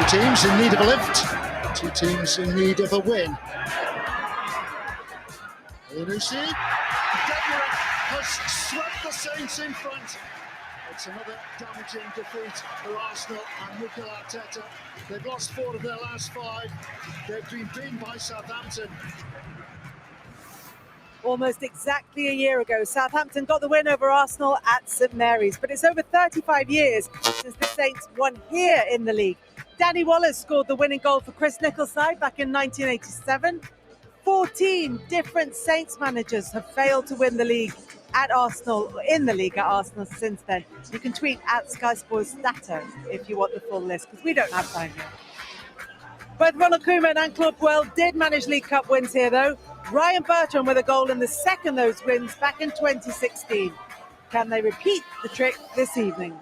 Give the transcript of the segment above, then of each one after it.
Two teams in need of a lift, two teams in need of a win. Elyounoussi has swept the Saints in front. It's another damaging defeat for Arsenal and Mikel Arteta. They've lost 4 of their last 5. They've been beaten by Southampton. Almost exactly a year ago, Southampton got the win over Arsenal at St Mary's. But it's over 35 years since the Saints won here in the league. Danny Wallace scored the winning goal for Chris Nicholls' side back in 1987. 14 different Saints managers have failed to win the league at Arsenal, in the league at Arsenal since then. You can tweet at Sky Sports Data if you want the full list, because we don't have time here. Both Ronald Koeman and Claude Puel did manage League Cup wins here, though. Ryan Bertrand with a goal in the second of those wins back in 2016. Can they repeat the trick this evening?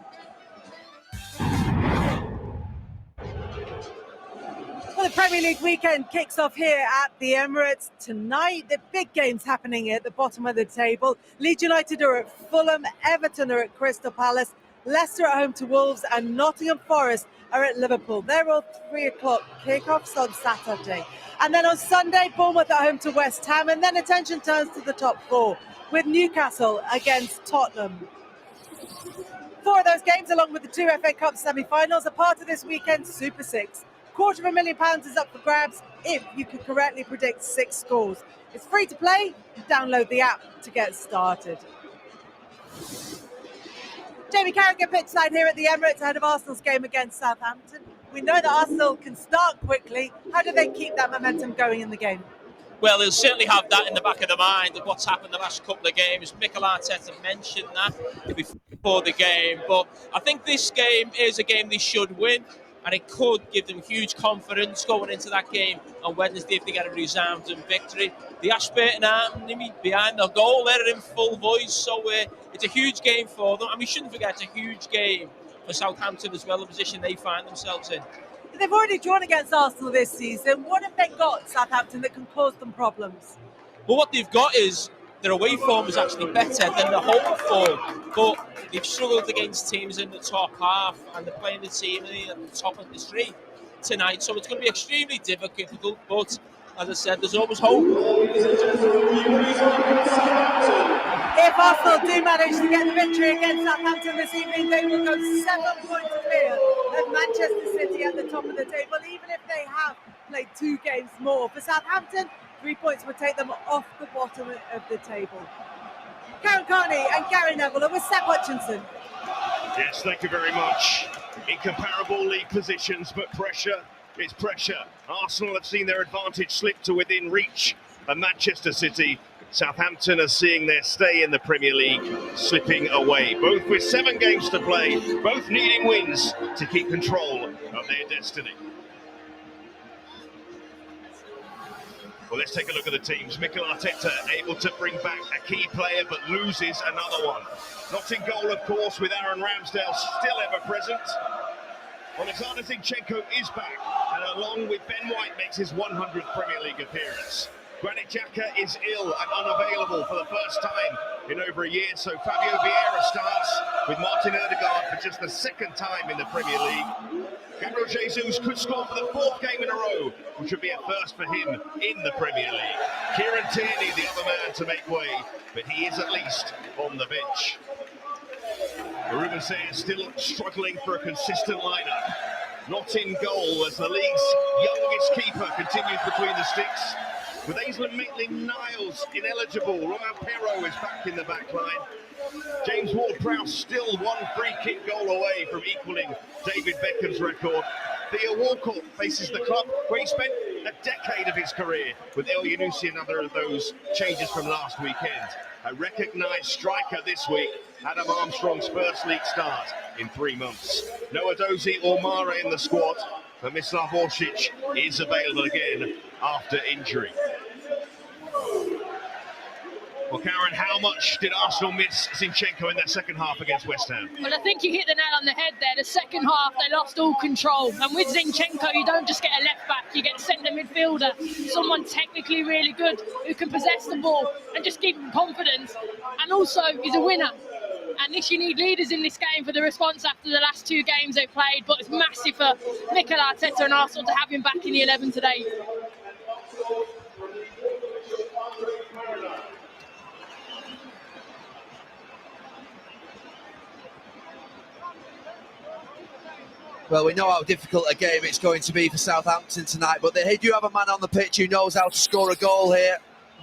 Well, the Premier League weekend kicks off here at the Emirates tonight. The big games happening at the bottom of the table. Leeds United are at Fulham, Everton are at Crystal Palace, Leicester at home to Wolves, and Nottingham Forest are at Liverpool. They're all 3 o'clock kickoffs on Saturday. And then on Sunday, Bournemouth at home to West Ham, and then attention turns to the top 4 with Newcastle against Tottenham. 4 of those games, along with the 2 FA Cup semi-finals, are part of this weekend's Super 6. £250,000 is up for grabs if you can correctly predict 6 scores. It's free to play. Download the app to get started. Jamie Carragher pitchside here at the Emirates ahead of Arsenal's game against Southampton. We know that Arsenal can start quickly. How do they keep that momentum going in the game? Well, they'll certainly have that in the back of their mind of what's happened the last couple of games. Mikel Arteta mentioned that before the game, but I think this game is a game they should win, and it could give them huge confidence going into that game on Wednesday if they get a resounding victory. The Ashburton Army behind the goal, they're in full voice, so it's a huge game for them, and we shouldn't forget it's a huge game for Southampton as well, the position they find themselves in. They've already drawn against Arsenal this season. What have they got, Southampton, that can cause them problems? Well, what they've got is their away form is actually better than the home form, but they've struggled against teams in the top half, and they're playing the team at the top of the street tonight, so it's going to be extremely difficult, but as I said, there's always hope. If Arsenal do manage to get the victory against Southampton this evening, they will go 7 points clear of Manchester City at the top of the table, even if they have played 2 games more. For Southampton, 3 points would take them off the bottom of the table. Karen Carney and Gary Neville are with Seth Hutchinson. Yes, thank you very much. Incomparable league positions, but pressure is pressure. Arsenal have seen their advantage slip to within reach of Manchester City. Southampton are seeing their stay in the Premier League slipping away, both with 7 games to play, both needing wins to keep control of their destiny. Well, let's take a look at the teams. Mikel Arteta able to bring back a key player, but loses another one. Not in goal, of course, with Aaron Ramsdale still ever present. Alexander Zinchenko is back, and along with Ben White makes his 100th Premier League appearance. Granit Xhaka is ill and unavailable for the first time in over a year, so Fabio Vieira starts with Martin Odegaard for just the 2nd time in the Premier League. Gabriel Jesus could score for the 4th game in a row, which would be a first for him in the Premier League. Kieran Tierney, the other man to make way, but he is at least on the bench. Ruben Sayers still struggling for a consistent lineup. Not in goal as the league's youngest keeper continues between the sticks. With Ainsley Maitland-Niles ineligible, Romain Perrault is back in the back line. James Ward-Prowse still 1 free kick goal away from equaling David Beckham's record. Theo Walcott faces the club where he spent a decade of his career, with Elyounoussi another of those changes from last weekend. A recognised striker this week, Adam Armstrong's first league start in 3 months. Noah Dozie or Mara in the squad, but Mislav Orsic is available again after injury. Well, Karen, how much did Arsenal miss Zinchenko in their second half against West Ham? Well, I think you hit the nail on the head there. The second half, they lost all control. And with Zinchenko, you don't just get a left back, you get a centre midfielder, someone technically really good who can possess the ball and just give him confidence. And also, he's a winner. And you need leaders in this game for the response after the last 2 games they've played. But it's massive for Mikel Arteta and Arsenal to have him back in the 11 today. Well, we know how difficult a game it's going to be for Southampton tonight, but they do have a man on the pitch who knows how to score a goal here.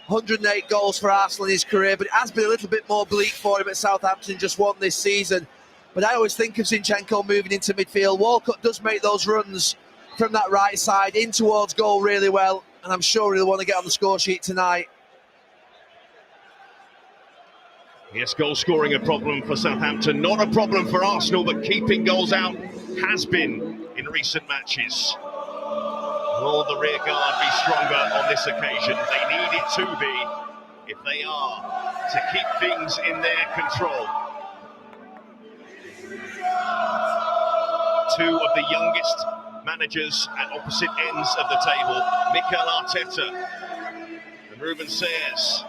108 goals for Arsenal in his career, but it has been a little bit more bleak for him at Southampton, just one this season. But I always think of Zinchenko moving into midfield. Walcott does make those runs from that right side in towards goal really well, and I'm sure he'll want to get on the score sheet tonight. Yes, goal scoring a problem for Southampton, not a problem for Arsenal, but keeping goals out has been in recent matches. Will the rear guard be stronger on this occasion? They need it to be if they are to keep things in their control. 2 of the youngest managers at opposite ends of the table, Mikel Arteta and Ruben Sayers,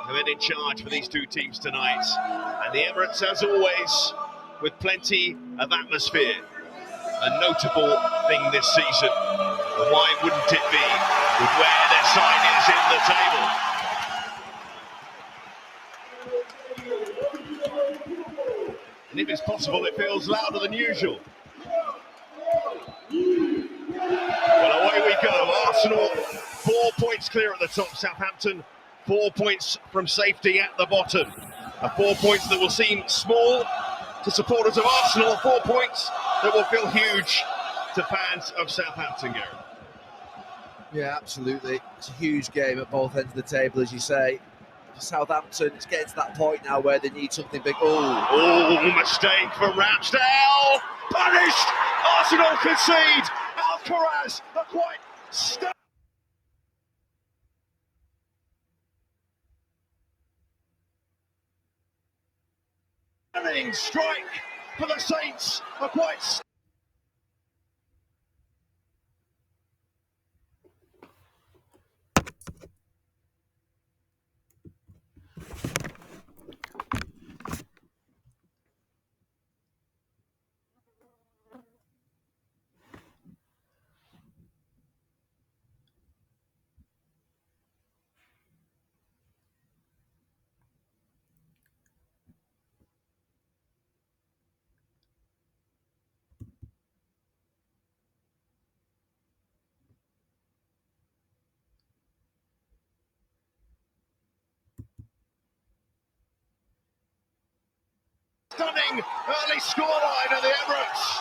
who are in charge for these 2 teams tonight. And the Emirates, as always, with plenty of atmosphere. A notable thing this season. And why wouldn't it be with where their side is in the table? And if it's possible, it feels louder than usual. Well, away we go. Arsenal 4 points clear at the top. Southampton 4 points from safety at the bottom. 4 points that will seem small to supporters of Arsenal, 4 points that will feel huge to fans of Southampton, Gary. Yeah, absolutely. It's a huge game at both ends of the table, as you say. For Southampton, it's getting to that point now where they need something big. Oh, mistake for Ramsdale. Punished. Arsenal concede. Alcaraz are quite stunning strike for the Saints. Are quite stunning early scoreline at the Emirates.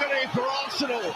Agony for Arsenal.